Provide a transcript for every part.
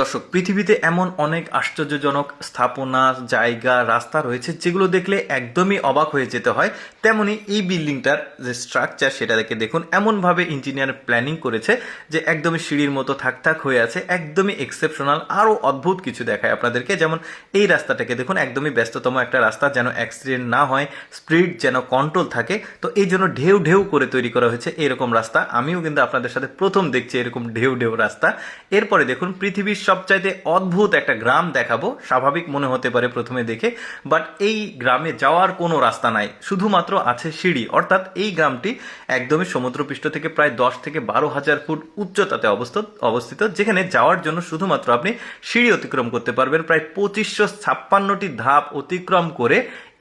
দর্শক, পৃথিবীতে এমন অনেক আশ্চর্যজনক স্থাপনা, জায়গা, রাস্তা রয়েছে যেগুলো দেখলে একদমই অবাক হয়ে যেতে হয়। তেমনি এই বিল্ডিংটার যে স্ট্রাকচার সেটা দেখে দেখুন, এমনভাবে ইঞ্জিনিয়ার প্ল্যানিং করেছে যে একদমই সিঁড়ির মতো থাক থাক হয়ে আছে, একদমই এক্সেপশনাল। আরও অদ্ভুত কিছু দেখায় আপনাদেরকে, যেমন এই রাস্তাটাকে দেখুন, একদমই ব্যস্ততম একটা রাস্তা, যেন অ্যাক্সিডেন্ট না হয়, স্পিড যেন কন্ট্রোল থাকে। তো এই জন্য ঢেউ ঢেউ করে তৈরি করা হয়েছে এরকম রাস্তা। আমিও কিন্তু আপনাদের সাথে প্রথম দেখছি এরকম ঢেউ ঢেউ রাস্তা। এরপরে দেখুন, পৃথিবীর সবচাইতে অদ্ভুত একটা গ্রাম দেখাবো। স্বাভাবিক মনে হতে পারে প্রথমে দেখে, বাট এই গ্রামে যাওয়ার কোনো রাস্তা নাই, শুধুমাত্র আছে সিঁড়ি। অর্থাৎ এই গ্রামটি একদমই সমুদ্রপৃষ্ঠ থেকে প্রায় 10 থেকে 12 হাজার ফুট উচ্চতাতে অবস্থিত, যেখানে যাওয়ার জন্য শুধুমাত্র আপনি সিঁড়ি অতিক্রম করতে পারবেন। প্রায় 2556টি ধাপ অতিক্রম করে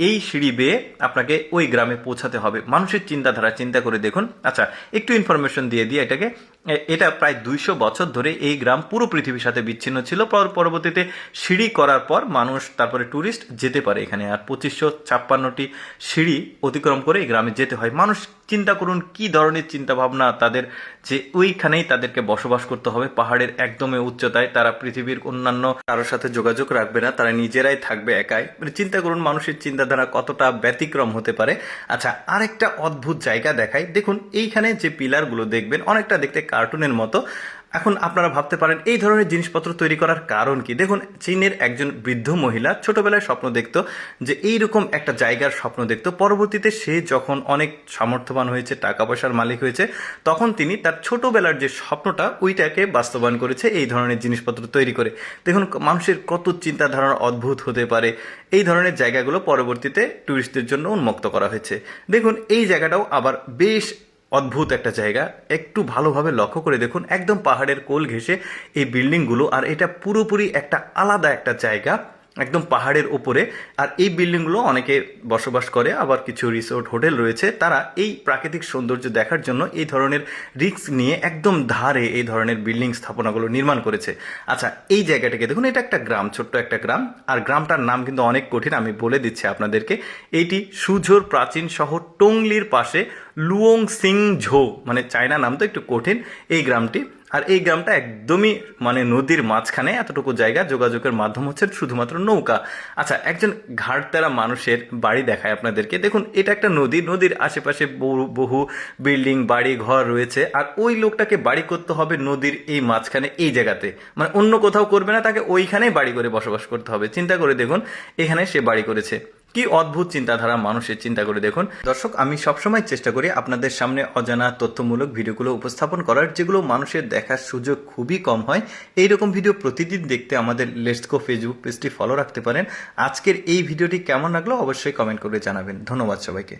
এই সিঁড়ি বেয়ে আপনাকে ওই গ্রামে পৌঁছাতে হবে। মানুষের চিন্তাধারা চিন্তা করে দেখুন। আচ্ছা, একটু ইনফরমেশন দিয়ে দিই এটাকে। এটা প্রায় 200 বছর ধরে এই গ্রাম পুরো পৃথিবীর সাথে বিচ্ছিন্ন ছিল। পরবর্তীতে সিঁড়ি করার পর মানুষ, তারপরে ট্যুরিস্ট যেতে পারে এখানে। আর 2556টি সিঁড়ি অতিক্রম করে এই গ্রামে যেতে হয়। মানুষ চিন্তা করুন কি ধরনের চিন্তা ভাবনা তাদের, যে ওইখানেই তাদেরকে বসবাস করতে হবে পাহাড়ের একদমই উচ্চতায়। তারা পৃথিবীর অন্যান্য কারোর সাথে যোগাযোগ রাখবে না, তারা নিজেরাই থাকবে একাই। মানে চিন্তা করুন মানুষের চিন্তাধারা কতটা ব্যতিক্রম হতে পারে। আচ্ছা, আরেকটা অদ্ভুত জায়গা দেখাই। দেখুন এইখানে যে পিলারগুলো দেখবেন, অনেকটা দেখতে কার্টুনের মতো। এখন আপনারা ভাবতে পারেন এই ধরনের জিনিসপত্র তৈরি করার কারণ কি। দেখুন, চীনের একজন বৃদ্ধ মহিলা ছোটবেলায় স্বপ্ন দেখতো যে এইরকম একটা জায়গার স্বপ্ন দেখতো। পরবর্তীতে সে যখন অনেক সামর্থ্যবান হয়েছে, টাকা পয়সার মালিক হয়েছে, তখন তিনি তার ছোটবেলার যে স্বপ্নটা ওইটাকে বাস্তবায়ন করেছে এই ধরনের জিনিসপত্র তৈরি করে। দেখুন মানুষের কত চিন্তাধারা অদ্ভুত হতে পারে। এই ধরনের জায়গাগুলো পরবর্তীতে ট্যুরিস্টদের জন্য উন্মুক্ত করা হয়েছে। দেখুন এই জায়গাটাও আবার বেশ অদ্ভুত একটা জায়গা। একটু ভালোভাবে লক্ষ্য করে দেখুন, একদম পাহাড়ের কোল ঘেঁষে এই বিল্ডিংগুলো, আর এটা পুরোপুরি একটা আলাদা একটা জায়গা, একদম পাহাড়ের উপরে। আর এই বিল্ডিংগুলো অনেকে বসবাস করে, আবার কিছু রিসোর্ট হোটেল রয়েছে, তারা এই প্রাকৃতিক সৌন্দর্য দেখার জন্য এই ধরনের রিস্ক নিয়ে একদম ধারে এই ধরনের বিল্ডিং স্থাপনাগুলো নির্মাণ করেছে। আচ্ছা, এই জায়গাটাকে দেখুন, এটা একটা গ্রাম, ছোট্ট একটা গ্রাম। আর গ্রামটার নাম কিন্তু অনেক কঠিন, আমি বলে দিচ্ছি আপনাদেরকে। এইটি সুঝোর প্রাচীন শহর টংলির পাশে লুয়ং সিং ঝো, মানে চায়না নাম তো একটু কঠিন এই গ্রামটি। আর এই গ্রামটা একদমই মানে নদীর মাঝখানে, এতটুকু জায়গা, যোগাযোগের মাধ্যম হচ্ছে শুধুমাত্র নৌকা। আচ্ছা, একজন ঘাড়তেরা মানুষের বাড়ি দেখায় আপনাদেরকে। দেখুন এটা একটা নদী, নদীর আশেপাশে বহু বিল্ডিং, বাড়ি ঘর রয়েছে। আর ওই লোকটাকে বাড়ি করতে হবে নদীর এই মাঝখানে, এই জায়গাতে, মানে অন্য কোথাও করবে না, তাকে ওইখানেই বাড়ি করে বসবাস করতে হবে। চিন্তা করে দেখুন এখানে সে বাড়ি করেছে। কি অদ্ভুত চিন্তাধারা মানুষের, চিন্তা করে দেখুন। দর্শক, আমি সবসময় চেষ্টা করি আপনাদের সামনে অজানা তথ্যমূলক ভিডিওগুলো উপস্থাপন করার, যেগুলো মানুষের দেখার সুযোগ খুবই কম হয়। এইরকম ভিডিও প্রতিদিন দেখতে আমাদের লেটস গো ফেসবুক পেজটি ফলো রাখতে পারেন। আজকের এই ভিডিওটি কেমন লাগলো অবশ্যই কমেন্ট করে জানাবেন। ধন্যবাদ সবাইকে।